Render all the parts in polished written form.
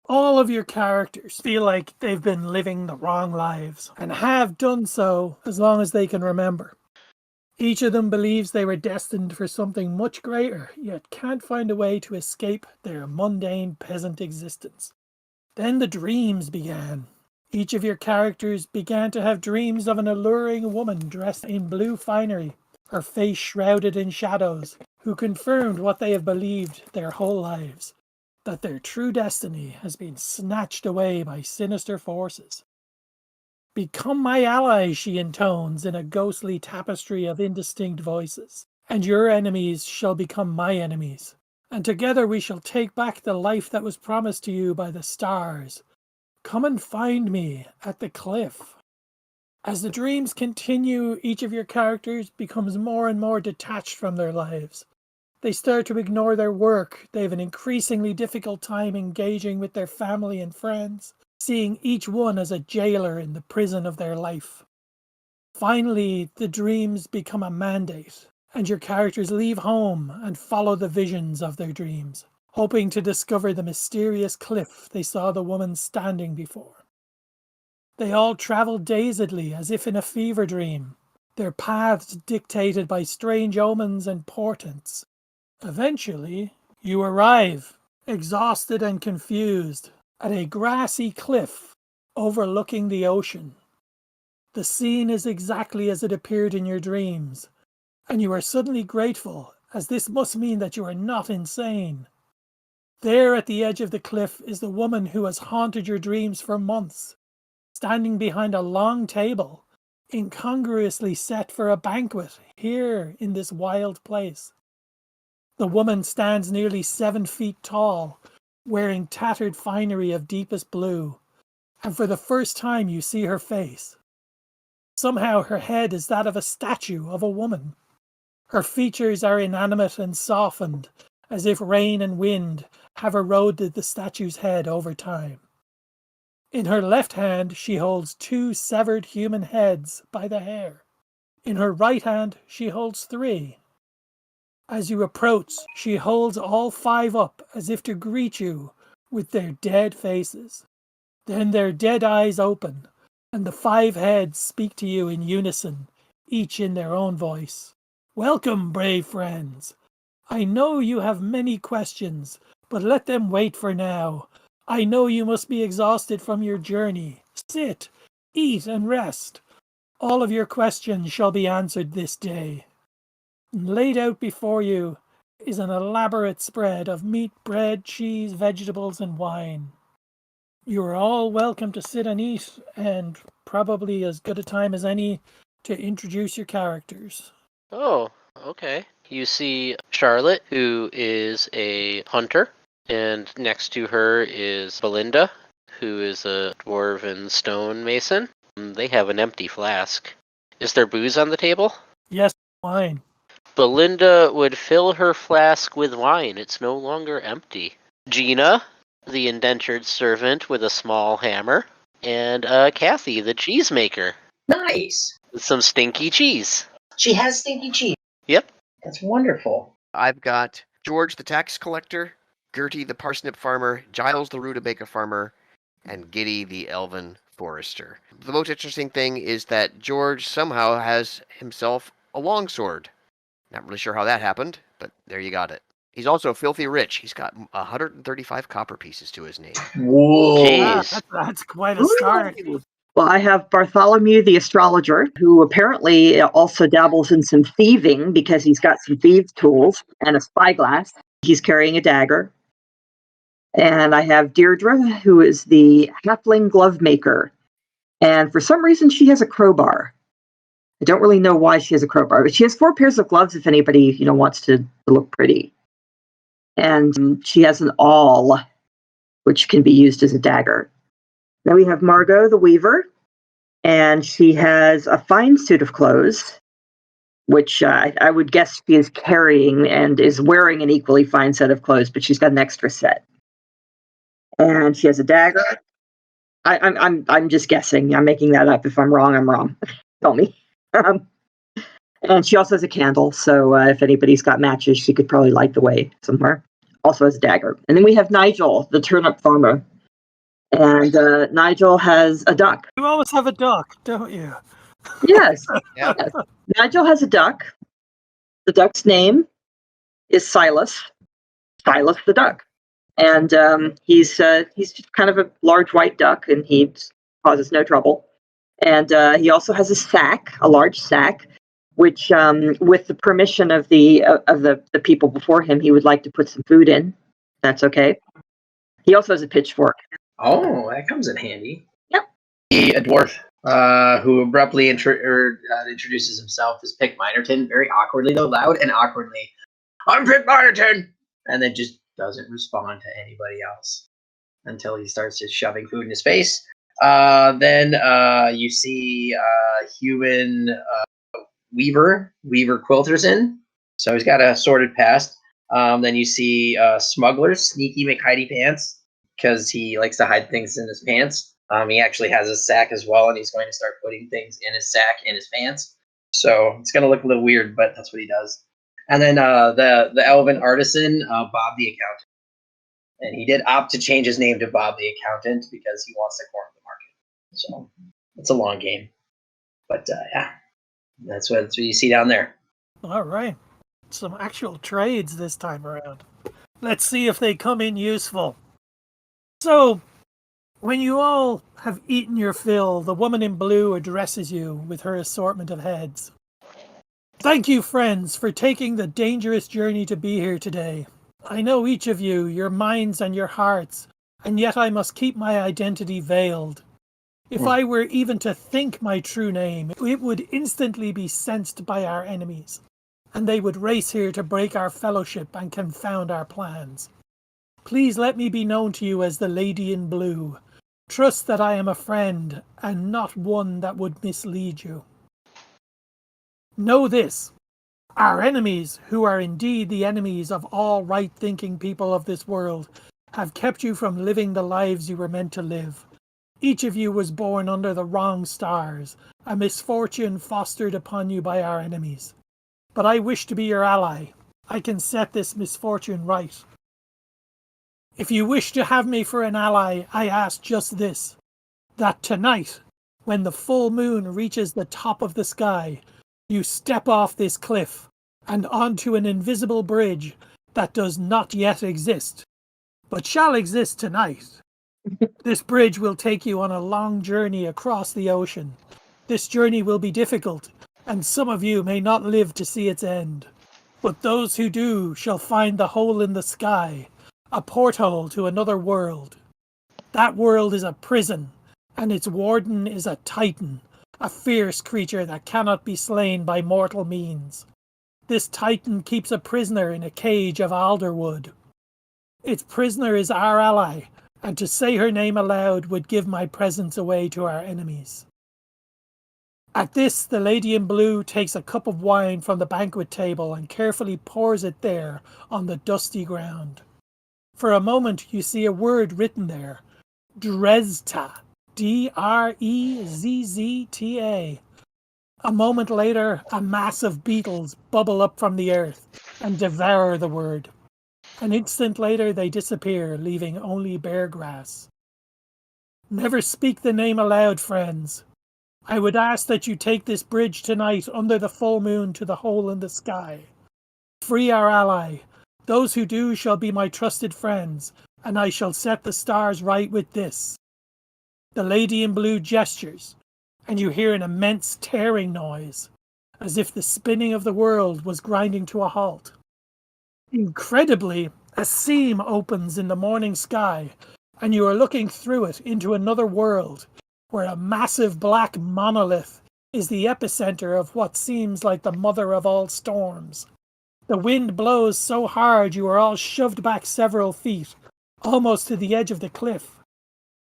All of your characters feel like they've been living the wrong lives, and have done so as long as they can remember. Each of them believes they were destined for something much greater, yet can't find a way to escape their mundane peasant existence. Then the dreams began. Each of your characters began to have dreams of an alluring woman dressed in blue finery, her face shrouded in shadows, who confirmed what they have believed their whole lives, that their true destiny has been snatched away by sinister forces. Become my ally, she intones in a ghostly tapestry of indistinct voices, and your enemies shall become my enemies, and together we shall take back the life that was promised to you by the stars. Come and find me at the cliff. As the dreams continue, each of your characters becomes more and more detached from their lives. They start to ignore their work. They have an increasingly difficult time engaging with their family and friends, seeing each one as a jailer in the prison of their life. Finally, the dreams become a mandate, and your characters leave home and follow the visions of their dreams, hoping to discover the mysterious cliff they saw the woman standing before. They all travel dazedly as if in a fever dream, their paths dictated by strange omens and portents. Eventually, you arrive, exhausted and confused, at a grassy cliff overlooking the ocean. The scene is exactly as it appeared in your dreams, and you are suddenly grateful, as this must mean that you are not insane. There at the edge of the cliff is the woman who has haunted your dreams for months, standing behind a long table, incongruously set for a banquet here in this wild place. The woman stands nearly 7 feet tall, wearing tattered finery of deepest blue, and for the first time you see her face. Somehow her head is that of a statue of a woman. Her features are inanimate and softened, as if rain and wind have eroded the statue's head over time. In her left hand she holds 2 severed human heads by the hair. In her right hand she holds 3. As you approach, she holds all 5 up as if to greet you with their dead faces. Then their dead eyes open, and the 5 heads speak to you in unison, each in their own voice. Welcome, brave friends. I know you have many questions, but let them wait for now. I know you must be exhausted from your journey. Sit, eat, and rest. All of your questions shall be answered this day. Laid out before you is an elaborate spread of meat, bread, cheese, vegetables, and wine. You are all welcome to sit and eat, and probably as good a time as any to introduce your characters. Oh, okay. You see Charlotte, who is a hunter, and next to her is Belinda, who is a dwarven stonemason. They have an empty flask. Is there booze on the table? Yes, wine. Belinda would fill her flask with wine. It's no longer empty. Gina, the indentured servant with a small hammer, and Kathy, the cheesemaker, Nice. with some stinky cheese. She has stinky cheese. Yep. That's wonderful. I've got George the tax collector, Gertie the parsnip farmer, Giles the rutabaga farmer, and Giddy the elven forester. The most interesting thing is that George somehow has himself a longsword. Not really sure how that happened, but there you got it. He's also filthy rich. He's got 135 copper pieces to his name. Whoa. Jeez. That's quite a start. Well, I have Bartholomew the astrologer, who apparently also dabbles in some thieving because he's got some thieves' tools and a spyglass. He's carrying a dagger. And I have Deirdre, who is the halfling glove maker. And for some reason, she has a crowbar. I don't really know why she has a crowbar, but she has 4 pairs of gloves if anybody, wants to look pretty. And she has an awl, which can be used as a dagger. Then we have Margot the weaver, and she has a fine suit of clothes, which I would guess she is carrying and is wearing an equally fine set of clothes, but she's got an extra set. And she has a dagger. I'm just guessing. I'm making that up. If I'm wrong, I'm wrong. Tell me. And she also has a candle, so if anybody's got matches, she could probably light the way somewhere. Also has a dagger. And then we have Nigel, the turnip farmer, And Nigel has a duck. You always have a duck, don't you? Yes, Yep. yes. Nigel has a duck. The duck's name is Silas. Silas the duck. And he's just kind of a large white duck, and he causes no trouble. And he also has a sack, a large sack, which, with the permission of the people before him, he would like to put some food in. That's okay. He also has a pitchfork. Oh, that comes in handy. Yep. A dwarf who abruptly introduces himself as Pick Minerton, very awkwardly though, loud and awkwardly. I'm Pick Minerton, and then just doesn't respond to anybody else until he starts just shoving food in his face. Then you see human Weaver Quilterson. So he's got a sorted past. Then you see Smuggler, Sneaky McHidey Pants, because he likes to hide things in his pants. He actually has a sack as well, and he's going to start putting things in his sack in his pants. So it's going to look a little weird, but that's what he does. And then the Elven Artisan, Bob the Accountant. And he did opt to change his name to Bob the Accountant because he wants to corner the market. So it's a long game. But yeah, that's what you see down there. All right. Some actual trades this time around. Let's see if they come in useful. So, when you all have eaten your fill, the woman in blue addresses you with her assortment of heads. Thank you, friends, for taking the dangerous journey to be here today. I know each of you, your minds and your hearts, and yet I must keep my identity veiled. If I were even to think my true name, it would instantly be sensed by our enemies, and they would race here to break our fellowship and confound our plans. Please let me be known to you as the Lady in Blue. Trust that I am a friend, and not one that would mislead you. Know this. Our enemies, who are indeed the enemies of all right-thinking people of this world, have kept you from living the lives you were meant to live. Each of you was born under the wrong stars, a misfortune fostered upon you by our enemies. But I wish to be your ally. I can set this misfortune right. If you wish to have me for an ally, I ask just this, that tonight, when the full moon reaches the top of the sky, you step off this cliff and onto an invisible bridge that does not yet exist, but shall exist tonight. This bridge will take you on a long journey across the ocean. This journey will be difficult, and some of you may not live to see its end. But those who do shall find the hole in the sky, a porthole to another world. That world is a prison, and its warden is a titan, a fierce creature that cannot be slain by mortal means. This titan keeps a prisoner in a cage of alderwood. Its prisoner is our ally, and to say her name aloud would give my presence away to our enemies. At this, the Lady in Blue takes a cup of wine from the banquet table and carefully pours it there on the dusty ground. For a moment you see a word written there, Drezta, D-R-E-Z-Z-T-A. A moment later, a mass of beetles bubble up from the earth and devour the word. An instant later they disappear, leaving only bare grass. Never speak the name aloud, friends. I would ask that you take this bridge tonight under the full moon to the hole in the sky. Free our ally. Those who do shall be my trusted friends, and I shall set the stars right with this. The Lady in Blue gestures, and you hear an immense tearing noise, as if the spinning of the world was grinding to a halt. Incredibly, a seam opens in the morning sky, and you are looking through it into another world, where a massive black monolith is the epicenter of what seems like the mother of all storms. The wind blows so hard you are all shoved back several feet, almost to the edge of the cliff.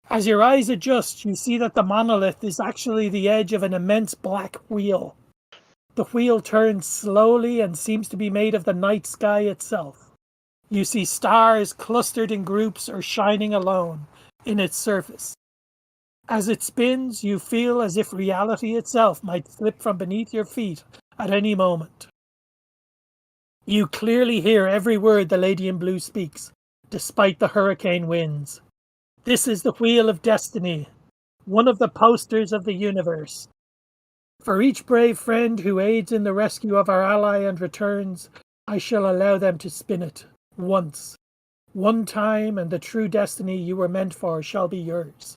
As your eyes adjust, you see that the monolith is actually the edge of an immense black wheel. The wheel turns slowly and seems to be made of the night sky itself. You see stars clustered in groups or shining alone in its surface. As it spins, you feel as if reality itself might slip from beneath your feet at any moment. You clearly hear every word the Lady in Blue speaks, despite the hurricane winds. This is the Wheel of Destiny, one of the posters of the universe. For each brave friend who aids in the rescue of our ally and returns, I shall allow them to spin it once. One time, and the true destiny you were meant for shall be yours.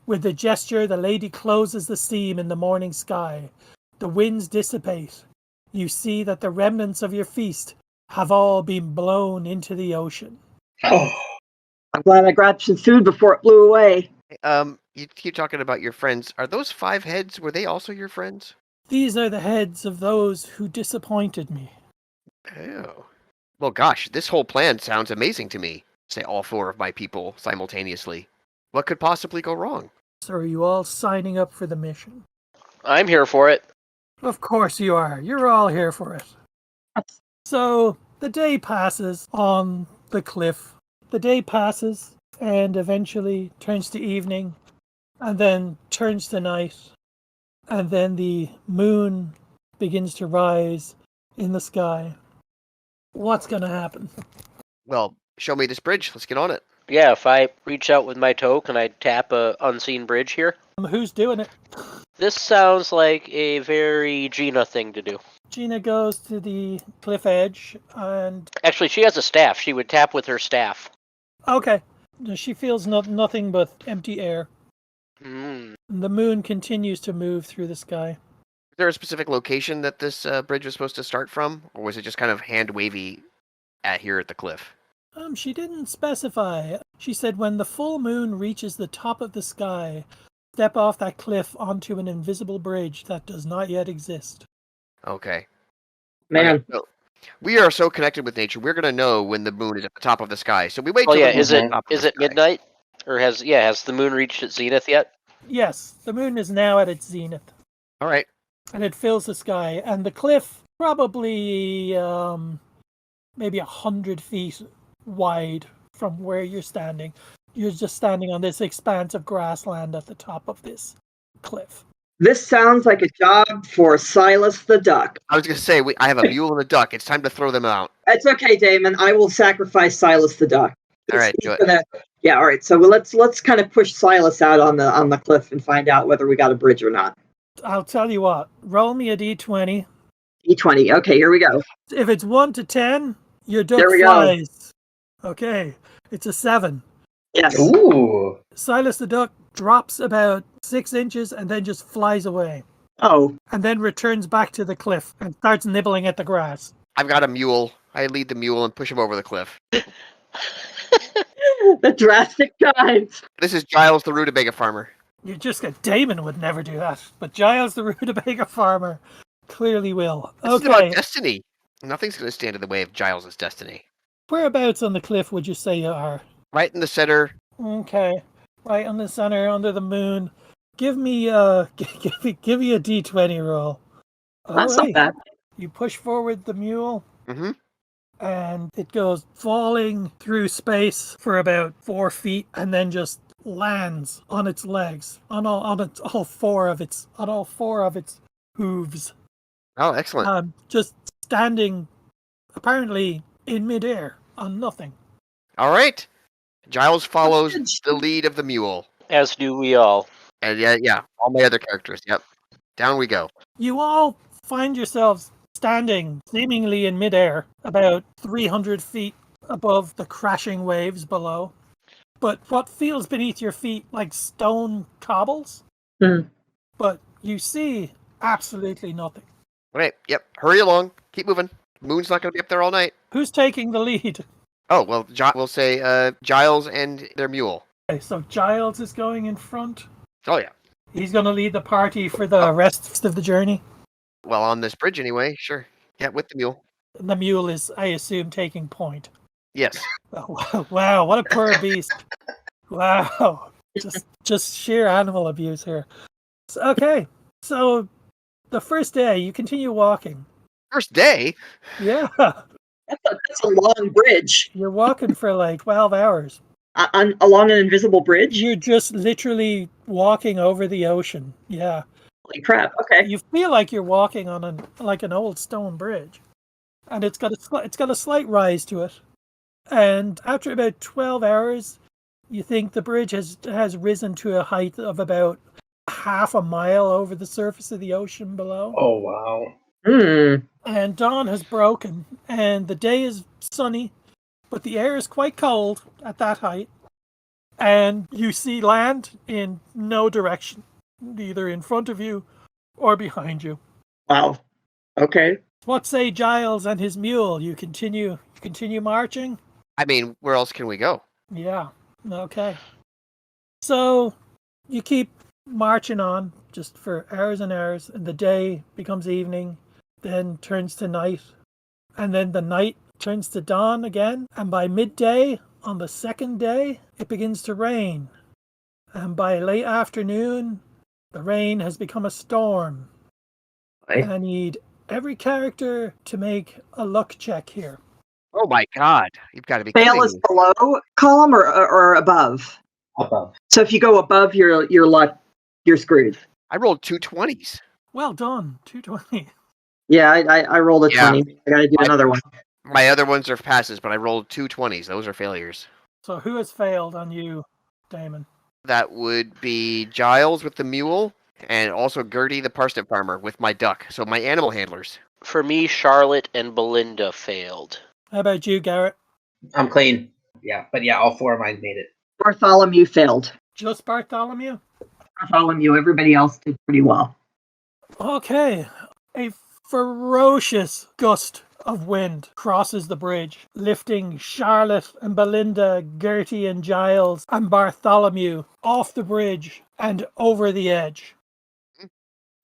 With the gesture, the lady closes the seam in the morning sky. The winds dissipate. You see that the remnants of your feast have all been blown into the ocean. Oh, I'm glad I grabbed some food before it blew away. You keep talking about your friends. Are those 5 heads? Were they also your friends? These are the heads of those who disappointed me. Oh. Well, gosh, this whole plan sounds amazing to me. Say all 4 of my people simultaneously. What could possibly go wrong? So are you all signing up for the mission? I'm here for it. Of course you are. You're all here for it. So the day passes on the cliff. The day passes and eventually turns to evening and then turns to night. And then the moon begins to rise in the sky. What's going to happen? Well, show me this bridge. Let's get on it. Yeah, if I reach out with my toe, can I tap a unseen bridge here? Who's doing it? This sounds like a very Gina thing to do. Gina goes to the cliff edge and... Actually, she has a staff. She would tap with her staff. Okay. She feels nothing but empty air. The moon continues to move through the sky. Is there a specific location that this bridge was supposed to start from? Or was it just kind of hand-wavy here at the cliff? She didn't specify. She said when the full moon reaches the top of the sky, step off that cliff onto an invisible bridge that does not yet exist. Okay. Man, Okay, so we are so connected with nature. We're going to know when the moon is at the top of the sky. So we wait Oh till yeah, the moon's at the top of is the it sky. midnight? Or has the moon reached its zenith yet? Yes, the moon is now at its zenith, All right. and it fills the sky, and the cliff probably maybe 100 feet wide from where you're standing. You're just standing on this expanse of grassland at the top of this cliff. this sounds like a job for Silas the Duck. I was going to say, I have a mule and a duck. It's time to throw them out. It's okay, Damon. I will sacrifice Silas the Duck. All right, He's do it. gonna- Yeah, all right. So let's kind of push Silas out on the cliff and find out whether we got a bridge or not. I'll tell you what, roll me a d20. E20. Okay, here we go. If it's 1 to 10, your duck There we go. flies. Okay, it's a 7. Yes. ooh. Silas the duck drops about 6 inches and then just flies away. Oh, And then returns back to the cliff and starts nibbling at the grass. I've got a mule. I lead the mule and push him over the cliff. the drastic times. This is Giles, the rutabaga farmer. You just get Damon would never do that, but Giles the rutabaga farmer clearly will. This is Okay, about destiny. Nothing's going to stand in the way of Giles' destiny. whereabouts on the cliff would you say you are? Right in the center. Okay, right on the center, under the moon. Give me give me a d20 roll. That's Alright. not bad. You push forward the mule, Mm-hmm. and it goes falling through space for about 4 feet, and then just lands on its legs, on all four of its hooves, Oh, excellent. just standing, apparently in midair on nothing. All right. Giles follows good. the lead of the mule. As do we all. And yeah, all my other characters. Yep. Down we go. You all find yourselves standing seemingly in midair, about 300 feet above the crashing waves below. But what feels beneath your feet like stone cobbles, but you see absolutely nothing. Okay, yep. Hurry along. Keep moving. Moon's not going to be up there all night. Who's taking the lead? Oh, well, we'll say Giles and their mule. Okay, so Giles is going in front. Oh, yeah. He's going to lead the party for the rest of the journey. Well, on this bridge anyway, sure. Yeah, with the mule. The mule is, I assume, taking point. Yes. Oh, wow, what a poor beast. Wow. Just sheer animal abuse here. Okay, so the first day, you continue walking. First day? Yeah, That's a long bridge. you're walking for like 12 hours. Along an invisible bridge? You're just literally walking over the ocean. Yeah. Holy crap. Okay. You feel like you're walking on an old stone bridge. And it's got a slight rise to it. And after about 12 hours, You think the bridge has risen to a height of about half a mile over the surface of the ocean below. Oh, wow. And dawn has broken, and the day is sunny, but the air is quite cold at that height. And you see land in no direction, neither in front of you or behind you. Wow. Okay. What say Giles and his mule? You continue marching? I mean, where else can we go? Yeah. Okay. So you keep marching on just for hours and hours, and the day becomes evening, then turns to night, and then the night turns to dawn again. And by midday on the second day, it begins to rain. And by late afternoon, the rain has become a storm. Right. And I need every character to make a luck check here. Oh my god, you've got to be Fail kidding is me. below column or above. Above. So if you go above your luck, you're screwed. I rolled 2 20s. Well done, 220. Yeah, I rolled a Yeah. 20. I gotta do another one. My other ones are passes, but I rolled 2 20s. Those are failures. So who has failed on you, Damon? That would be Giles with the mule, and also Gertie the parsnip farmer with my duck. So my animal handlers. For me, Charlotte and Belinda failed. How about you, Garrett? I'm clean. Yeah, but yeah, all four of mine made it. Bartholomew failed. Just Bartholomew? Bartholomew, everybody else did pretty well. Okay. A ferocious gust of wind crosses the bridge, lifting Charlotte and Belinda, Gertie and Giles and Bartholomew off the bridge and over the edge.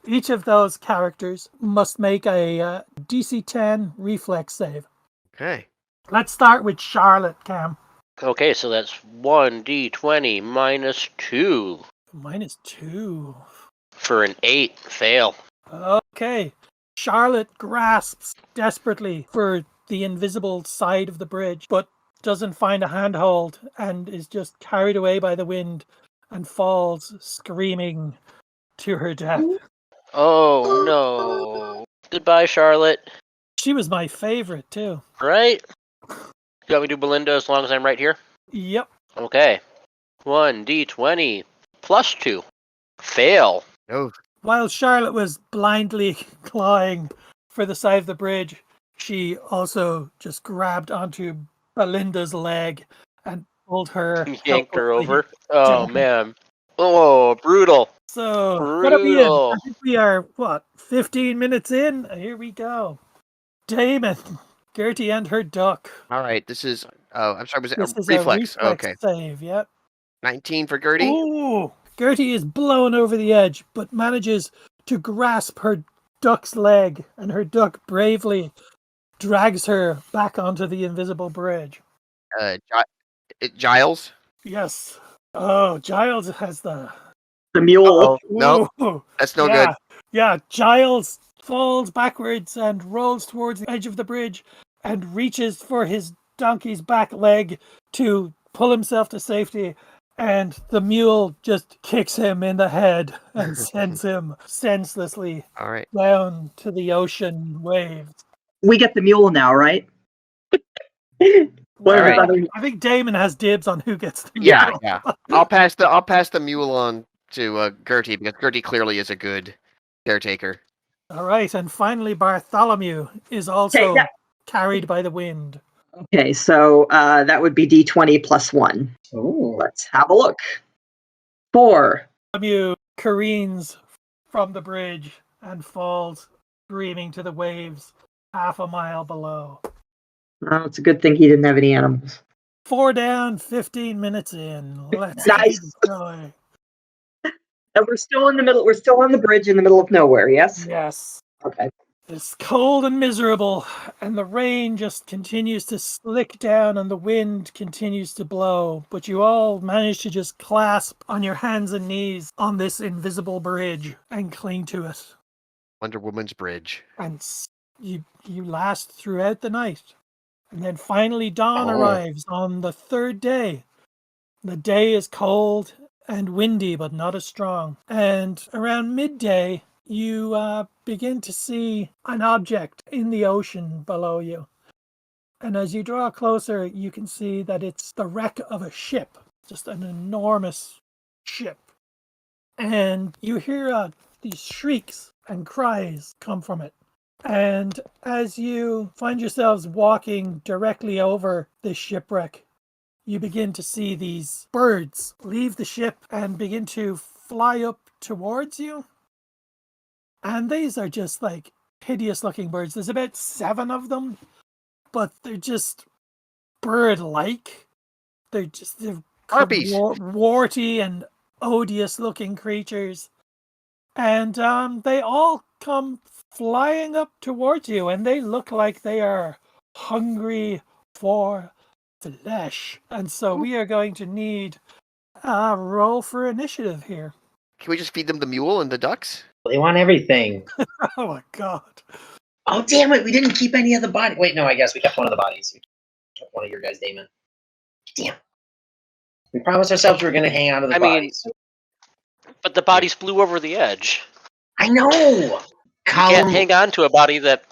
Each of those characters must make a DC 10 reflex save. Okay. Let's start with Charlotte, Cam. Okay, so that's 1d20 minus 2 -2. for an 8 fail. Okay. Charlotte grasps desperately for the invisible side of the bridge, but doesn't find a handhold and is just carried away by the wind and falls screaming to her death. Oh no. Goodbye, Charlotte. She was my favorite too. Right? You want me to do Belinda as long as I'm right here? Yep. Okay. 1d20 plus 2. Fail. Oh, While Charlotte was blindly clawing for the side of the bridge, she also just grabbed onto Belinda's leg and pulled her. Yanked her helplessly over. Oh down. man. Oh, brutal. So, what are we in? Brutal. I think we are, 15 minutes in? Here we go. Damon, Gertie and her duck. all right. This is. I'm sorry. Was it This a is reflex? a reflex Okay. save, yep. 19 for Gertie. Ooh, Gertie is blown over the edge, but manages to grasp her duck's leg, and her duck bravely drags her back onto the invisible bridge. Giles. Yes. Oh, Giles has the... The mule. Oh no, Ooh, that's no yeah, good. Yeah, Giles falls backwards and rolls towards the edge of the bridge and reaches for his donkey's back leg to pull himself to safety. And the mule just kicks him in the head and sends him senselessly All right. down to the ocean waves. We get the mule now, right? What All right. about I think Damon has dibs on who gets the mule. Yeah. I'll pass the mule on to Gertie because Gertie clearly is a good caretaker. All right, and finally Bartholomew is also Okay, yeah. carried by the wind. Okay, so that would be D20 plus 1. Ooh. Let's have a look. 4. Bartholomew careens from the bridge and falls screaming to the waves half a mile below. Oh, it's a good thing he didn't have any animals. 4 down, 15 minutes in. Let's Nice. keep going. And we're still in the middle. We're still on the bridge in the middle of nowhere. Yes. Yes. Okay. It's cold and miserable, and the rain just continues to slick down and the wind continues to blow. But you all manage to just clasp on your hands and knees on this invisible bridge and cling to it. Wonder Woman's bridge. And you last throughout the night. And then finally dawn arrives on the third day. The day is cold and windy, but not as strong. And around midday, you begin to see an object in the ocean below you. And as you draw closer, you can see that it's the wreck of a ship. just an enormous ship. And you hear these shrieks and cries come from it. And as you find yourselves walking directly over this shipwreck, you begin to see these birds leave the ship and begin to fly up towards you. And these are just like hideous looking birds. There's about 7 of them, but they're just bird-like. They're Harpies. warty and odious looking creatures. And they all come flying up towards you, and they look like they are hungry for flesh. And so we are going to need a roll for initiative here. Can we just feed them the mule and the ducks? They want everything. Oh my god. Oh, damn it. We didn't keep any of the body. Wait, no, I guess we kept one of the bodies. We kept one of your guys' Damon. Damn. We promised ourselves we were going to hang on to the bodies. But the bodies flew over the edge. I know. You can't hang on to a body that...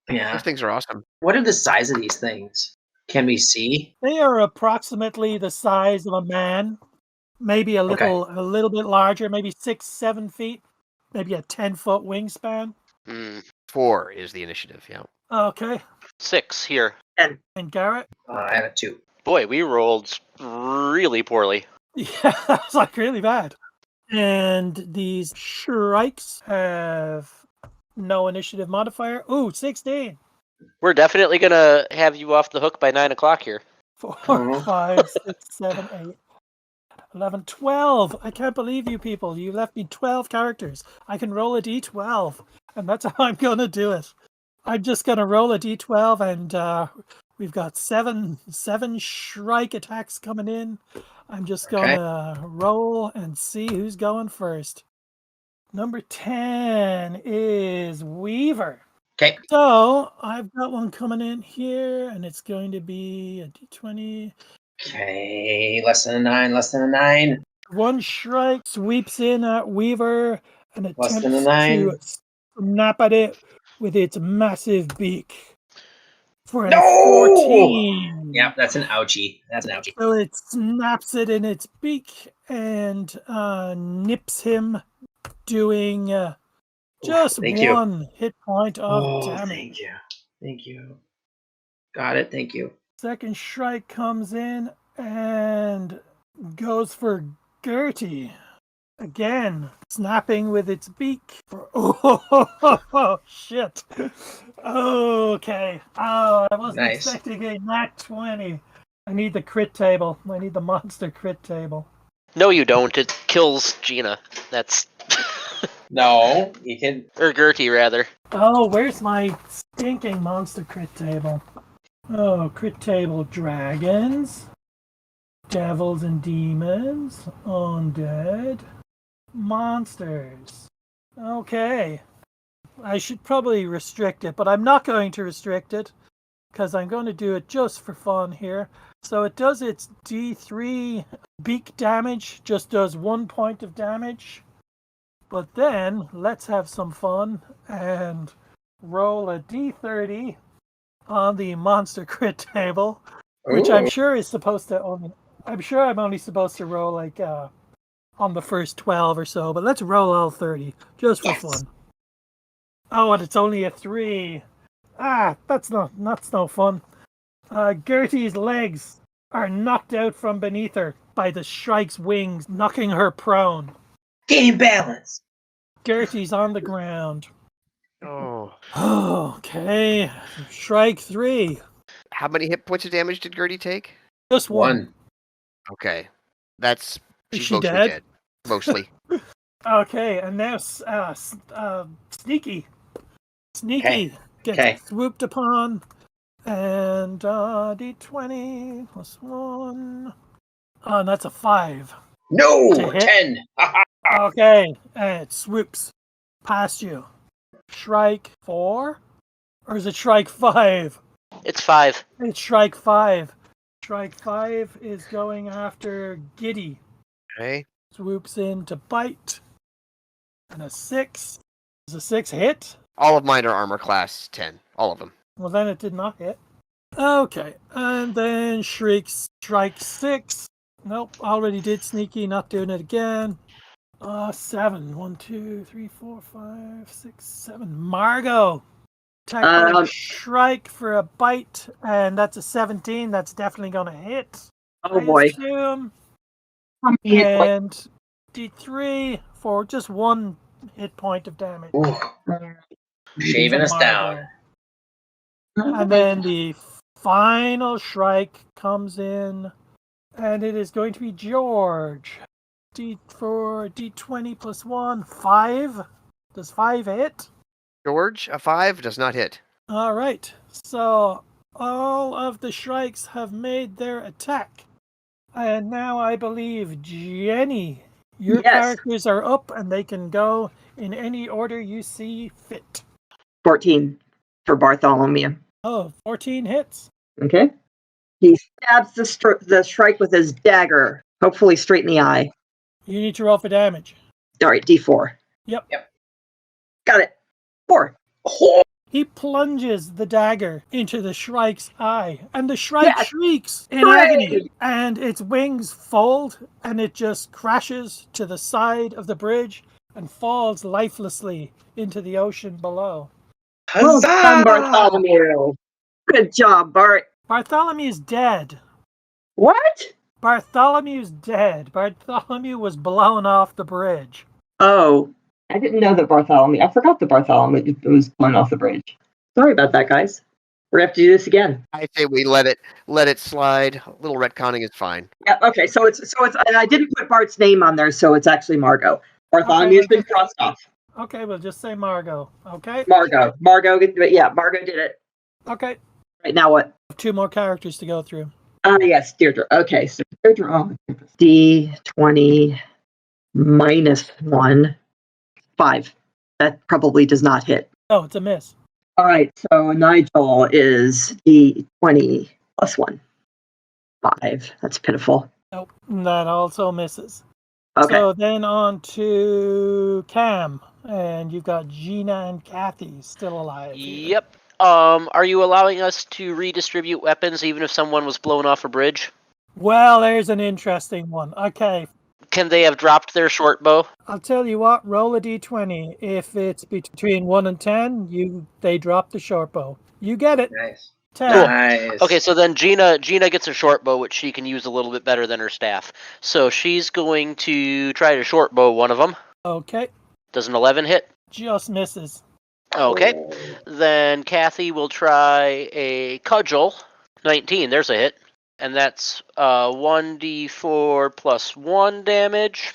Yeah. Those things are awesome. What are the size of these things? Can we see? They are approximately the size of a man, maybe a little bit larger, maybe 6-7 feet, maybe a 10-foot wingspan. 4 is the initiative, yeah. Okay. 6 here. And Garrett? I have a 2. Boy, we rolled really poorly. Yeah, that's like really bad. And these shrikes have no initiative modifier. Ooh, 16. We're definitely going to have you off the hook by 9 o'clock here. 4, 5, 6, 7, 8, 11, 12. I can't believe you people. You left me 12 characters. I can roll a d12, and that's how I'm going to do it. I'm just going to roll a d12, and we've got seven shrike attacks coming in. I'm just going to roll and see who's going first. Number 10 is Weaver. Okay. So I've got one coming in here, and it's going to be a d20. Okay, less than a 9. One shrike sweeps in at Weaver and Less attempts than a 9. to snap at it with its massive beak. For a No! 14. Yep, that's an ouchie. So it snaps it in its beak and nips him, doing just one hit point of damage. Thank you. Got it, thank you. Second shrike comes in and goes for Gertie. Again, snapping with its beak. Oh, shit. Okay. Oh, I wasn't expecting a nat 20. I need the crit table. I need the monster crit table. No, you don't. It kills Gina. That's... No, you can... Or Gertie, rather. Oh, where's my stinking monster crit table? Oh, crit table dragons, devils and demons, undead, monsters. Okay. I should probably restrict it, but I'm not going to restrict it because I'm going to do it just for fun here. So it does its D3 beak damage, just does 1 point of damage. But then let's have some fun and roll a D30 on the monster crit table, which I'm sure is supposed to only... I'm sure I'm only supposed to roll like on the first 12 or so, but let's roll all 30 just for fun. Oh, and it's only a 3. That's no fun. Gertie's legs are knocked out from beneath her by the shrike's wings, knocking her prone. Gain balance. Gertie's on the ground. Oh. Okay. Shrike 3. How many hit points of damage did Gertie take? Just 1. Okay. She's she mostly dead? Mostly. Okay, and now Sneaky. Sneaky gets swooped upon, and D20 plus 1. Oh, and that's a 5. No, 10. Okay, and it swoops past you. Shrike 4? Or is it Shrike 5? It's 5. It's Shrike 5. Shrike 5 is going after Giddy. Okay. Swoops in to bite. And a 6. Is a 6 hit? All of mine are armor class 10. All of them. Well, then it did not hit. Okay, and then Shrike 6 Nope, already did sneaky, not doing it again. 7. 1, 2, 3, 4, 5, 6, 7. Margot! Attack by Shrike for a bite, and that's a 17. That's definitely going to hit. Oh I boy. assume. How many hit points? And D3 for just 1 hit point of damage. Ooh, shaving to us down. Margot. And then the final Shrike comes in, and it is going to be George. D4, D20 plus 1, 5. Does 5 hit? George, a 5 does not hit. All right. So all of the Shrikes have made their attack. And now I believe, Jenny, your Yes. characters are up and they can go in any order you see fit. 14 for Bartholomew. Oh, 14 hits. Okay. He stabs the Shrike with his dagger, hopefully straight in the eye. You need to roll for damage. All right, D4. Yep. Got it. 4. He plunges the dagger into the Shrike's eye, and the Shrike Yes. shrieks in Hooray! agony, and its wings fold, and it just crashes to the side of the bridge and falls lifelessly into the ocean below. Well done, Huzzah! Bartholomew. Good job, Bart. Bartholomew's dead. What? Bartholomew's dead. Bartholomew was blown off the bridge. Oh, I didn't know that Bartholomew. I forgot that Bartholomew was blown off the bridge. Sorry about that, guys. We're gonna have to do this again. I say we let it slide. A little retconning is fine. Yeah. Okay. So it's and I didn't put Bart's name on there, so it's actually Margot. Bartholomew's been crossed off. Okay, we'll just say Margot. Okay? Margot. Yeah, Margot did it. Okay. Right now, what? 2 more characters to go through. Yes, Deirdre. Okay, so Deirdre. Oh, D20 minus 1, 5. That probably does not hit. Oh, it's a miss. All right, so Nigel is D20 plus 1, 5. That's pitiful. Nope, that also misses. Okay. So then on to Cam, and you've got Gina and Kathy still alive. here. Yep. Are you allowing us to redistribute weapons even if someone was blown off a bridge? Well, there's an interesting one. Okay, Can they have dropped their short bow? I'll tell you what. Roll a d20. If it's between 1 and 10, they drop the short bow. You get it. Nice. 10. Cool. Nice. Okay, so then Gina gets a short bow, which she can use a little bit better than her staff. So she's going to try to short bow one of them. Okay, Does an 11 hit? just misses. Okay. Then Kathy will try a cudgel. 19, there's a hit. And that's 1d4 plus 1 damage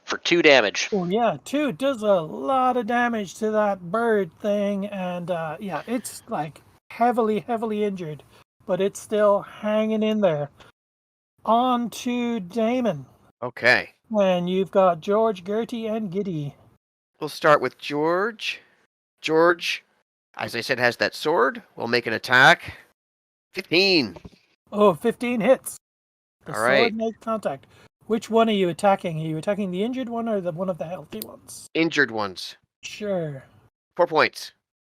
for 2 damage. Oh yeah, 2 does a lot of damage to that bird thing, and yeah, it's like heavily injured, but it's still hanging in there. On to Damon, Okay. and you've got George, Gertie, and Giddy. We'll start with George. George, as I said, has that sword. We'll make an attack. 15. Oh, 15 hits. The All sword right. makes contact. Which one are you attacking? Are you attacking the injured one or the one of the healthy ones? Injured ones. Sure. 4 points.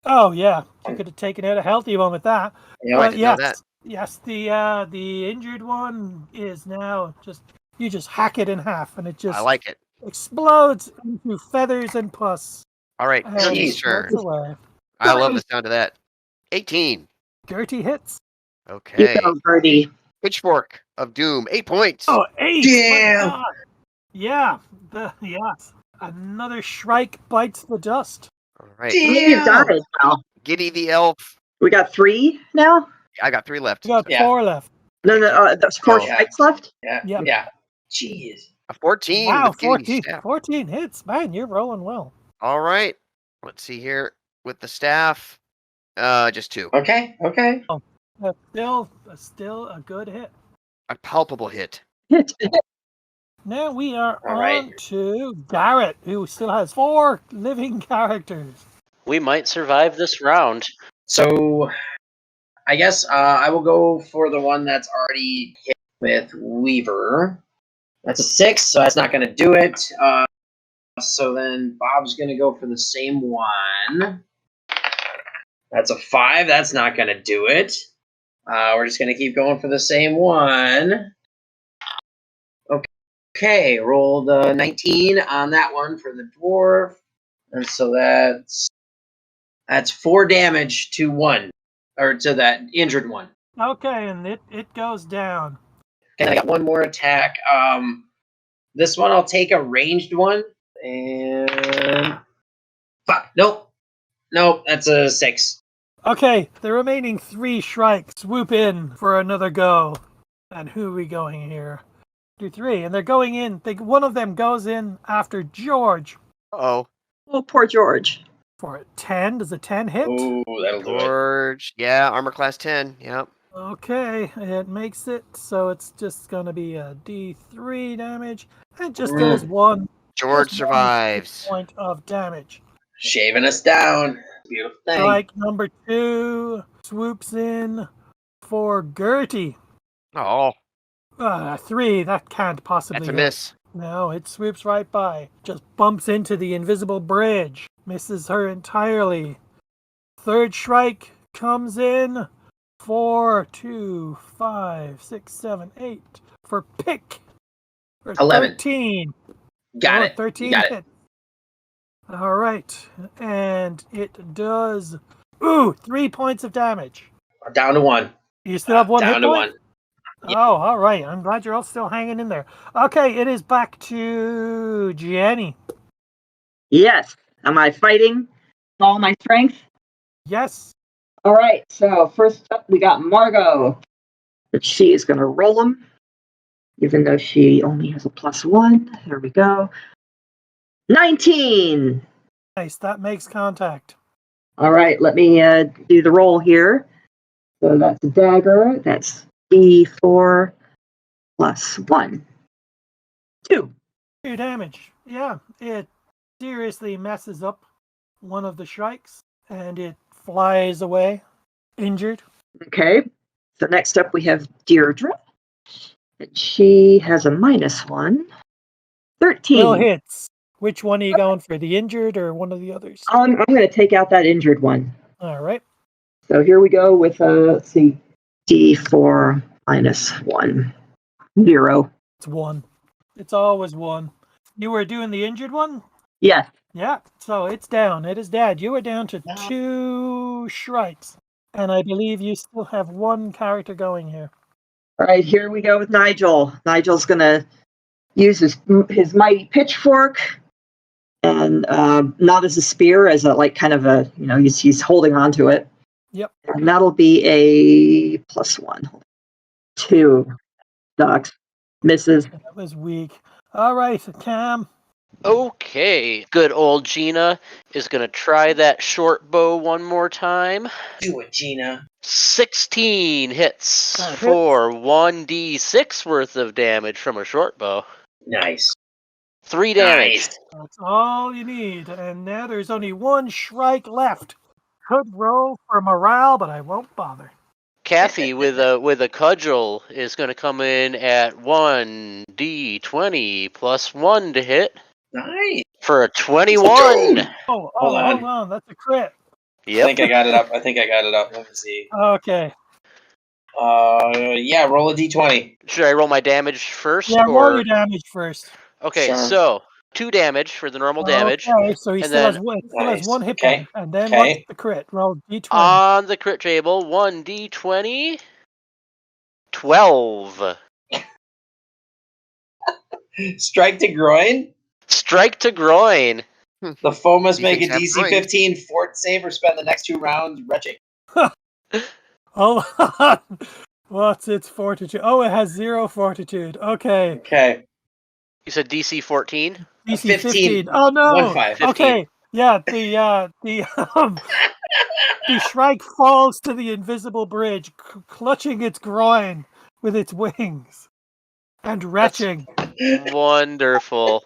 Oh yeah, you could have taken out a healthy one with that. You know what? didn't know that. Yes, the injured one is now you just hack it in half and it just I like it. explodes into feathers and pus. All right. And Gertie's floats turn. away. I love the sound of that. 18. Gertie hits. You Okay. go, Birdie. Pitchfork of Doom. 8 points. Oh, 8! Damn. My God. Yeah, yes. Another Shrike bites the dust. All right. How many have died now? Giddy the elf. We got 3 now? I got 3 left. We got Yeah. 4 left. No, there's 4 Oh. Shrikes left? Yeah. Yep. Yeah. Jeez. A 14 Wow, with Giddy's 14, staff. 14 hits. Man, you're rolling well. All right. Let's see here. With the staff, just 2. Okay. Okay. That's still a good hit. A palpable hit. Hit. Now we are All on right. to Garrett, who still has 4 living characters. We might survive this round. So, I guess I will go for the one that's already hit with Weaver. That's a 6, so that's not going to do it. So then Bob's going to go for the same one. That's a 5. That's not going to do it. We're just going to keep going for the same one. Okay, rolled 19 on that one for the dwarf. And so that's 4 damage to one, or to that injured one. Okay, and it goes down. And I got one more attack. This one I'll take a ranged one. And fuck, nope. That's a 6. Okay, the remaining 3 Shrikes swoop in for another go. And who are we going here? 2, 3, and they're going in. One of them goes in after George Oh, poor George. for a 10. Does a 10 hit? Oh, that'll do it. George. Yeah, armor class 10. Yep. Okay, it makes it, so it's just going to be a D3 damage. It just does one. George just one hit survives. point of damage. Shaving us down. Beautiful thing. Strike number 2 swoops in for Gertie. Oh, 3, that can't possibly that's a hit. miss. No, it swoops right by. Just bumps into the invisible bridge. Misses her entirely. Third Shrike comes in for 2, 5, 6, 7, 8 for pick. For 11. 13. Got Oh, it. 13 You got it. hit. All right. And it does 3 points of damage. Down to 1. You still have 1 Down hit to point? 1. Oh, all right. I'm glad you're all still hanging in there. Okay, it is back to Jenny. Yes. Am I fighting with all my strength? Yes. All right. So first up, we got Margot. But she is going to roll them, even though she only has a +1. There we go. 19. Nice. That makes contact. All right. Let me do the roll here. So that's a dagger. That's D4 +1. 2. 2 damage. Yeah, it seriously messes up one of the Shrikes, and it flies away, injured. Okay. So next up, we have Deirdre. And she has a -1. 13. Will hits. Which one are you going for? The injured or one of the others? I'm going to take out that injured one. All right. So here we go with, let's see, D4 -1. 0. It's 1. It's always 1. You were doing the injured one? Yes. Yeah, so it's down. It is dead. You are down to No. 2 Shrikes. And I believe you still have 1 character going here. All right, here we go with Nigel. Nigel's going to use his mighty pitchfork, and not as a spear, as a kind of a, he's holding on to it. Yep. And that'll be a +1. 2. Ducks. Misses. That was weak. All right, Cam. Okay, good old Gina is going to try that short bow one more time. Do it, Gina. 16 hits That hits. for 1d6 worth of damage from a short bow. Nice. 3 damage. Nice. That's all you need. And now there's only 1 Shrike left. Could roll for morale, but I won't bother. Kathy with a cudgel is going to come in at 1d20 +1 to hit Nice. for a 21. Oh, Hold on. hold on. That's a crit. I Yep. think I got it up. Let me see. Okay. Yeah, roll a d20. Should I roll my damage first? Yeah, roll or your damage first. Okay, Sure. so 2 damage for the normal damage. Okay, so he and still has then- 1, Nice. 1 hit Okay. point. And then Okay. what's the crit? Roll D20. On the crit table, 1d20, 12. Strike to groin. Strike to groin. The foe must These make a things have DC groins. 15 fort save or spend the next 2 rounds retching. Hold on. What's its fortitude? Oh, it has 0 fortitude. Okay. Okay. You said DC 14? DC 15. 15. Oh no. 15. Okay. Yeah, the Shrike falls to the invisible bridge, clutching its groin with its wings and retching. Wonderful.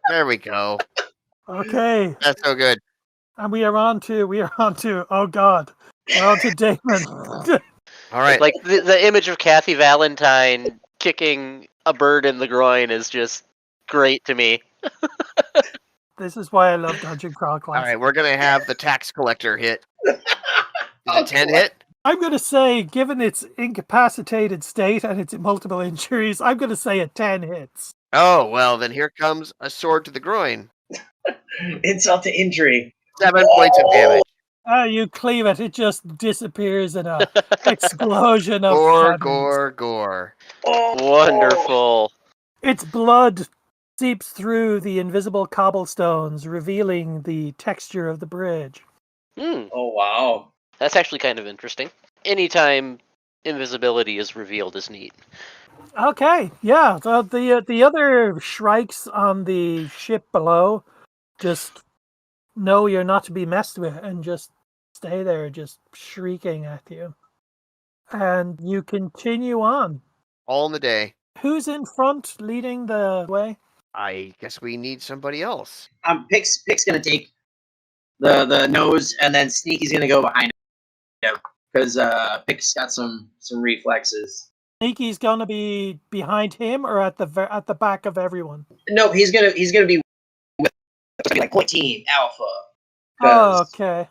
There we go. Okay. That's so good. And we are on to, oh god. We're on to Damon. All right. Like the image of Kathy Valentine kicking a bird in the groin is just great to me. This is why I love Dungeon Crawl All Classic. right, we're going to have the tax collector hit. Is it 10 hit? I'm going to say, given its incapacitated state and its multiple injuries, I'm going to say a 10 hits. Oh, well, then here comes a sword to the groin. Insult to injury. 7 points of damage. You cleave it, it just disappears in a explosion of Gore, feathers. gore, gore. Oh, Wonderful. Its blood seeps through the invisible cobblestones, revealing the texture of the bridge. Oh, wow. That's actually kind of interesting. Anytime invisibility is revealed is neat. Okay, yeah. The other shrikes on the ship below just know you're not to be messed with and just stay there, just shrieking at you. And you continue on. All in the day. Who's in front, leading the way? I guess we need somebody else. Pick's gonna take the nose, and then Sneaky's gonna go behind him because Pick's got some reflexes. Sneaky's gonna be behind him or at the back of everyone? No, he's gonna be with like point team alpha. Oh, okay.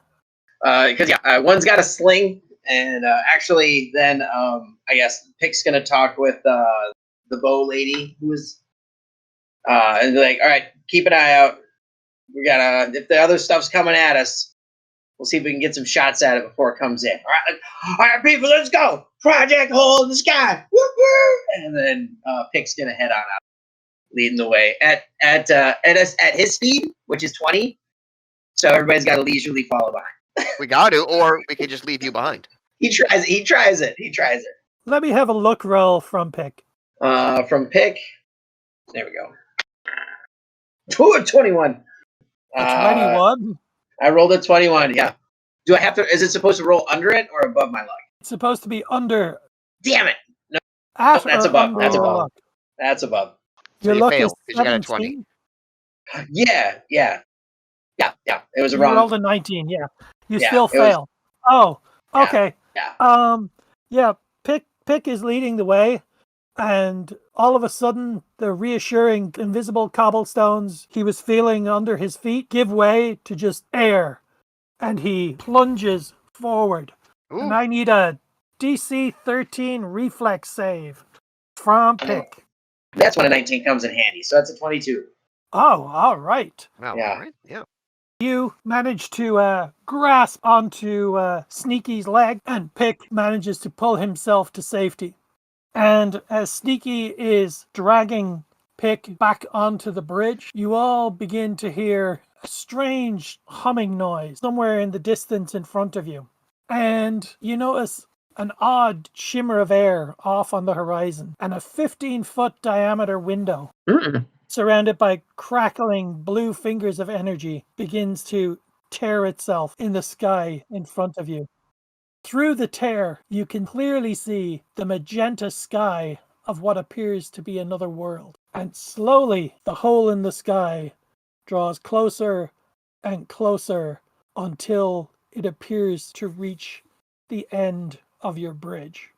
Because one's got a sling, and actually, then I guess Pick's gonna talk with the bow lady who's and be like, all right, keep an eye out. We gotta if the other stuff's coming at us, we'll see if we can get some shots at it before it comes in. All right, people, let's go. Project Hole in the Sky. Woo-woo! And then Pick's gonna head on out, leading the way at his speed, which is 20. So everybody's got to leisurely follow behind. We got to, or we could just leave you behind. He tries it. Let me have a look roll from Pick. From Pick, there we go. 21. 21? I rolled a 21. Yeah. Do I have to? Is it supposed to roll under it or above my luck? It's supposed to be under. Damn it! At That's or above. under That's your above. luck. That's above. So Your you luck fail, is 'cause you got a 17. 20. Yeah. It was You wrong. rolled a 19, yeah. You Yeah, still it was- fail. Oh, Yeah. okay. Yeah. Yeah, Pick is leading the way, and all of a sudden, the reassuring invisible cobblestones he was feeling under his feet give way to just air, and he plunges forward. Ooh, And I need a DC 13 reflex save from Pick. That's when a 19 comes in handy. So that's a 22. Oh, all right. wow, Yeah. all right, yeah. You manage to grasp onto Sneaky's leg, and Pick manages to pull himself to safety. And as Sneaky is dragging Pick back onto the bridge, you all begin to hear a strange humming noise somewhere in the distance in front of you. And you notice an odd shimmer of air off on the horizon, and a 15-foot diameter window surrounded by crackling blue fingers of energy begins to tear itself in the sky in front of you. Through the tear, you can clearly see the magenta sky of what appears to be another world. And slowly, the hole in the sky draws closer and closer until it appears to reach the end of your bridge.